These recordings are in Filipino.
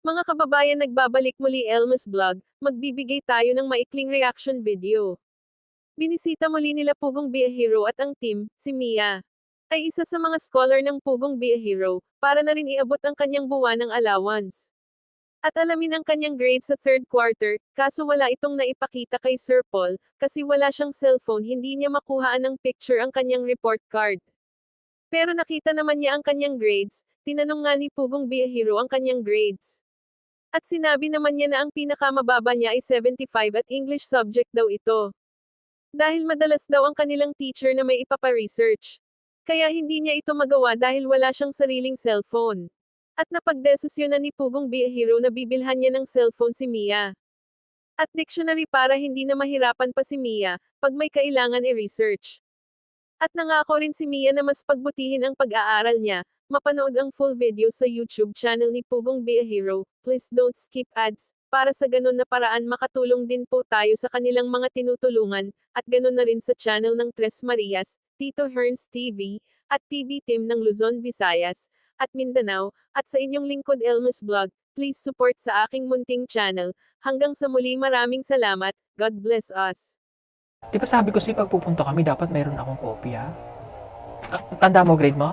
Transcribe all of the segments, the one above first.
Mga kababayan, nagbabalik muli Elmas Vlog, magbibigay tayo ng maikling reaction video. Binisita muli nila Pugong Be a Hero at ang team, si Mia. Ay isa sa mga scholar ng Pugong Be a Hero, para na rin iabot ang kanyang buwanang allowance. At alamin ang kanyang grade sa third quarter, kaso wala itong naipakita kay Sir Paul, kasi wala siyang cellphone, hindi niya makuhaan ng picture ang kanyang report card. Pero nakita naman niya ang kanyang grades, tinanong nga ni Pugong Be a Hero ang kanyang grades. At sinabi naman niya na ang pinakamababa niya ay 75 at English subject daw ito. Dahil madalas daw ang kanilang teacher na may ipapa-research. Kaya hindi niya ito magawa dahil wala siyang sariling cellphone. At napagdesisyonan ni Pugong Be a Hero na bibilhan niya ng cellphone si Mia. At dictionary para hindi na mahirapan pa si Mia, pag may kailangan i-research. At nangako rin si Mia na mas pagbutihin ang pag-aaral niya. Mapanood ang full video sa YouTube channel ni Pugong Be a Hero. Please don't skip ads. Para sa ganun na paraan makatulong din po tayo sa kanilang mga tinutulungan, at ganun na rin sa channel ng Tres Marias, Tito Hearns TV, at PB Team ng Luzon, Visayas, at Mindanao, at sa inyong lingkod Elmas Vlog. Please support sa aking munting channel. Hanggang sa muli, maraming salamat. God bless us. Di ba sabi ko sa'yo, pag pupunta kami, dapat mayroon akong kopya? Tanda mo grade mo?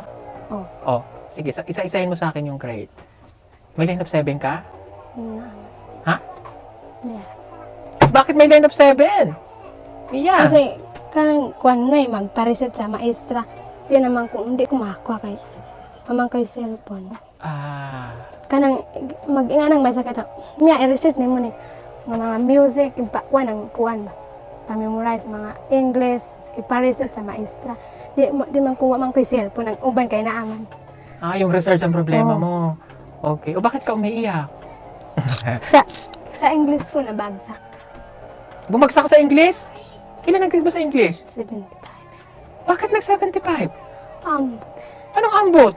Oh. Oh, sige, isa-isahin mo sa akin yung grade. May line of 7 ka? Na. Ha? Yeah. Bakit may line of 7? Mia! Kasi kanang kuan may magpa-reset sa maestra. Di naman kung hindi ko makakuha kay mamang kay cellphone. Ah, Kanang mag-inganang may sakit. Miya i-research nimo ni mga music ipakuan ang kuan ba. Pa-memorize mga English, ipa-reset sa maestra. Di man kuha man kay cellphone ang uban kay naaman. yung research ang problema Oh. mo. Okay. O bakit ka umiiyak? Sa English ko nabagsak. Bumagsak ka sa English? Ilan ang grade mo sa English? 75. Bakit nag-75? Um, Anong ambot?